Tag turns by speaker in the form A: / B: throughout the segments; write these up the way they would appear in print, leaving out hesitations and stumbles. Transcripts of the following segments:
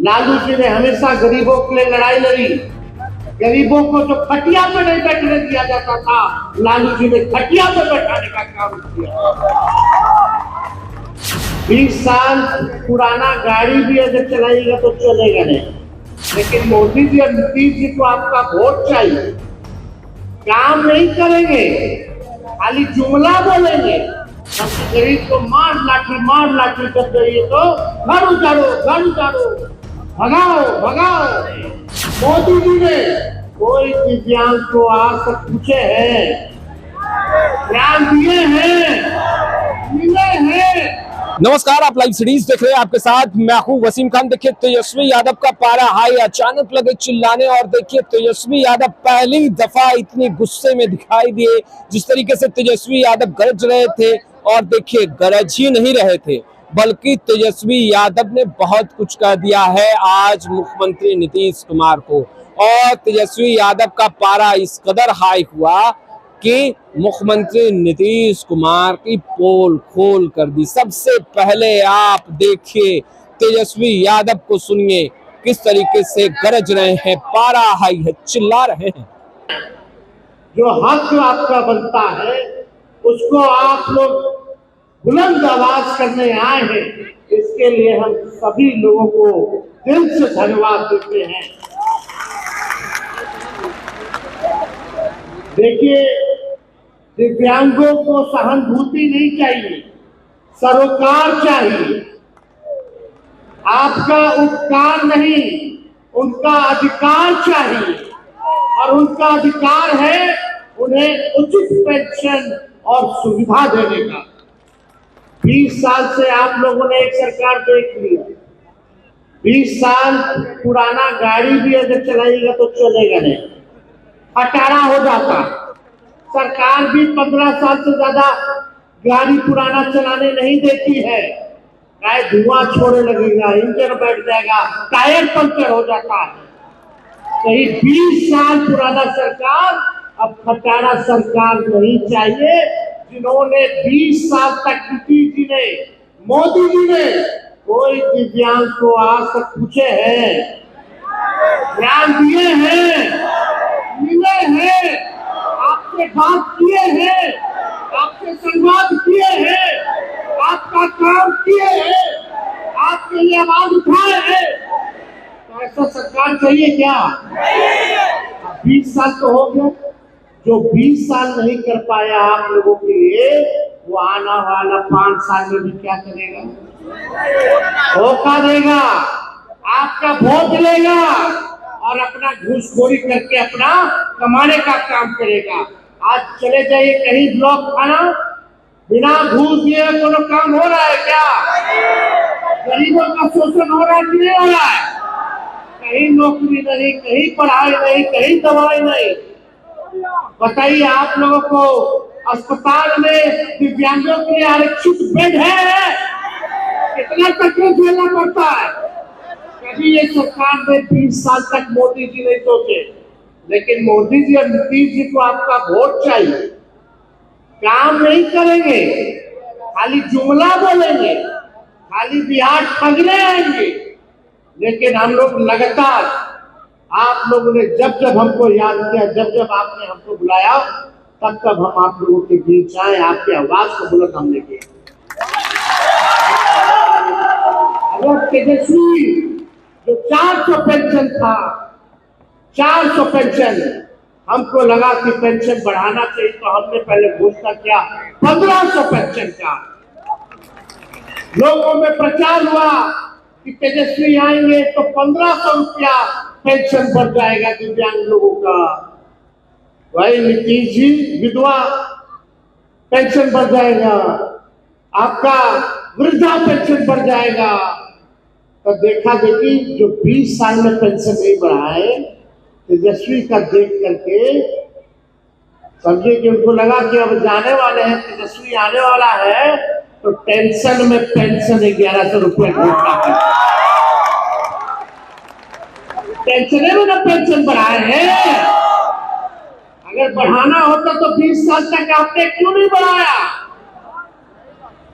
A: लालू जी ने हमेशा गरीबों के लिए लड़ाई लड़ी। गरीबों को जो खटिया पे नहीं बैठने दिया जाता था, लालू जी ने खटिया पे बैठाने का काम किया। 20 साल पुराना गाड़ी भी अगर चलाएगा तो चलेगा नहीं, लेकिन मोदी जी और नीतीश जी को आपका वोट चाहिए। काम नहीं करेंगे, खाली जुमला बोलेंगे। गरीब को मार लाठी कर रही तो घर उजाड़ो, भगाओ भगाओ। मोदी जी ने कोई दिव्यांग को आज तक पूछे हैं, ज्ञान दिए हैं, मिले हैं?
B: नमस्कार, आप लाइव सीरीज देख रहे हैं। आपके साथ मैं हूं वसीम खान। देखिए, तेजस्वी यादव का पारा हाई, अचानक लगे चिल्लाने। और देखिए, तेजस्वी यादव पहली दफा इतनी गुस्से में दिखाई दिए। जिस तरीके से तेजस्वी यादव गरज रहे थे, और देखिए गरज ही नहीं रहे थे बल्कि तेजस्वी यादव ने बहुत कुछ कह दिया है आज मुख्यमंत्री नीतीश कुमार को। और तेजस्वी यादव का पारा इस कदर हाई हुआ कि मुख्यमंत्री नीतीश कुमार की पोल खोल कर दी। सबसे पहले आप देखिए, तेजस्वी यादव को सुनिए किस तरीके से गरज रहे हैं, पारा हाई है, चिल्ला रहे हैं।
A: जो हक आपका बनता है उसको आप लोग बुलंद आवाज करने आए हैं, इसके लिए हम सभी लोगों को दिल से धन्यवाद देते हैं। देखिए, दिव्यांगों को सहानुभूति नहीं चाहिए, सरोकार चाहिए। आपका उपकार नहीं, उनका अधिकार चाहिए। और उनका अधिकार है उन्हें उचित पेंशन और सुविधा देने का। 20 साल से आप लोगों ने एक सरकार देख लिया। 20 साल पुराना गाड़ी भी अगर चलाएगा तो चलेगा नहीं, खटारा हो जाता। सरकार भी 15 साल से ज्यादा गाड़ी पुराना चलाने नहीं देती है। चाहे धुआं छोड़ने लगेगा, इंजन बैठ जाएगा, टायर पंक्चर हो जाता है। कहीं 20 साल पुराना सरकार अब खटारा सरकार नहीं चाहिए। जिन्होंने 20 साल तक नीतीश जी ने, मोदी जी ने कोई दिव्यांग को आज तक पूछे हैं, ज्ञान दिए हैं, मिले हैं, आपसे बात किए हैं, आपसे संवाद किए हैं, आपका काम किए हैं, आपके लिए आवाज उठाए हैं। तो ऐसा सरकार चाहिए क्या? 20 साल तो हो गया। जो 20 साल नहीं कर पाया आप लोगों के लिए, वो आना वाला 5 साल में भी क्या करेगा? धोखा देगा, आपका वोट लेगा और अपना घूसखोरी करके अपना कमाने का काम करेगा। आज चले जाइए कहीं ब्लॉक खाना, बिना घूस दिए कोनो काम हो रहा है क्या? गरीबों का शोषण हो रहा है कि नहीं हो रहा है? कहीं नौकरी नहीं, कहीं पढ़ाई नहीं, कहीं दवाई नहीं। बताइए, आप लोगों को अस्पताल में दिव्यांगों के लिए आरक्षित बेड है? कितना तकलीफ झेलना पड़ता है। कभी ये सरकार ने 20 साल तक मोदी जी नहीं सोचे, लेकिन मोदी जी और नीतीश जी को आपका वोट चाहिए। काम नहीं करेंगे, खाली जुमला बोलेंगे, खाली बिहार ठगने आएंगे। लेकिन हम लोग लगातार, आप लोगों ने जब जब हमको याद किया, जब जब आपने हमको बुलाया, तब तब हम आप लोगों के बीच आए, आपकी आवाज को बुलंद हमने किया। अगर तेजस्वी जो 400 पेंशन था, 400 पेंशन हमको लगा कि पेंशन बढ़ाना चाहिए, तो हमने पहले घोषणा किया 1500 पेंशन का। लोगों में प्रचार हुआ कि तेजस्वी आएंगे तो 1500 रुपया पेंशन बढ़ जाएगा दिव्यांग लोगों का। वही नीतीश जी, विधवा पेंशन बढ़ जाएगा, आपका वृद्धा पेंशन बढ़ जाएगा। तो देखा देखी जो 20 साल में पेंशन नहीं बढ़ाए, तेजस्वी का देख करके समझे कि उनको लगा कि अब जाने वाले हैं, तेजस्वी आने वाला है, तो टेंशन में पेंशन 1100 रुपये घोषणा कर। टेंशन में ना पेंशन बढ़ाए हैं। अगर बढ़ाना होता तो 20 साल तक आपने क्यों नहीं बढ़ाया?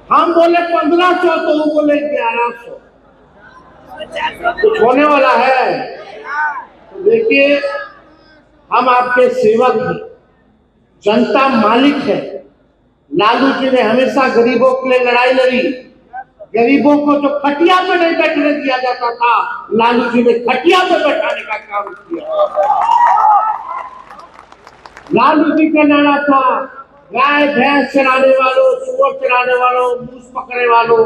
A: हम बोले 1500 तो वो बोले 1100। कुछ होने वाला है तो देखिए, हम आपके सेवक हैं, जनता मालिक है। लालू जी ने हमेशा गरीबों के लिए लड़ाई लड़ी। गरीबों को जो खटिया पे नहीं बैठने दिया जाता था, लालू जी ने खटिया पे बैठाने का काम किया। लालू जी का नारा था, गाय भैंस चराने वालों, सुअर चराने वालों, मूस पकड़ने वालों,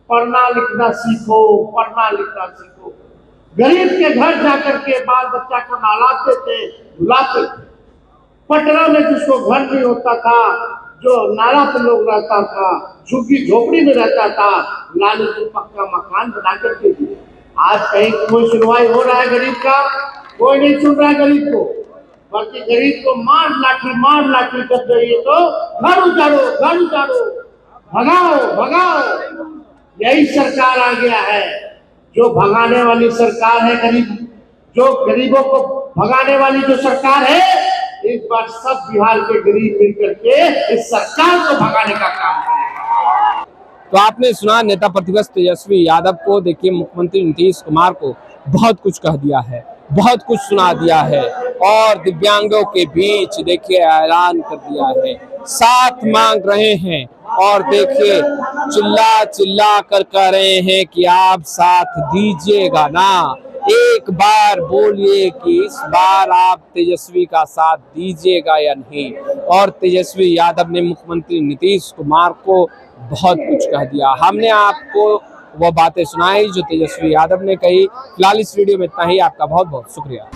A: पढ़ना लिखना सीखो, पढ़ना लिखना सीखो। गरीब के घर जाकर के बाल बच्चा को नहलाते थे, धुलाते थे। पटना में जिसको घर नहीं होता था, जो नाला पे लोग रहता था, झुग्गी झोपड़ी में रहता था, लालू जी पक्का मकान बना करके दिए। आज कहीं कोई सुनवाई हो रहा है गरीब का? कोई नहीं सुन रहा है गरीब को, बल्कि गरीब को मार लाठी कर रही है। तो घर उजाड़ो, घर उजाड़ो, भगाओ भगाओ, यही सरकार आ गया है। जो भगाने वाली सरकार है गरीब, जो गरीबों को भगाने वाली जो सरकार है, इस बार सब बिहार के गरीब मिलकर के इस सरकार को भगाने का काम करेंगे।
B: तो आपने सुना नेता प्रतिपक्ष तेजस्वी यादव को। देखिए, मुख्यमंत्री नीतीश कुमार को बहुत कुछ कह दिया है, बहुत कुछ सुना दिया है और दिव्यांगों के बीच देखिए ऐलान कर दिया है, साथ मांग रहे हैं और देखिए चिल्ला चिल्ला कर कह रहे हैं कि आप साथ दीजिएगा ना। एक बार बोलिए कि इस बार आप तेजस्वी का साथ दीजिएगा या नहीं। और तेजस्वी यादव ने मुख्यमंत्री नीतीश कुमार को बहुत कुछ कह दिया। हमने आपको वो बातें सुनाई जो तेजस्वी यादव ने कही। फिलहाल इस वीडियो में इतना ही। आपका बहुत बहुत शुक्रिया।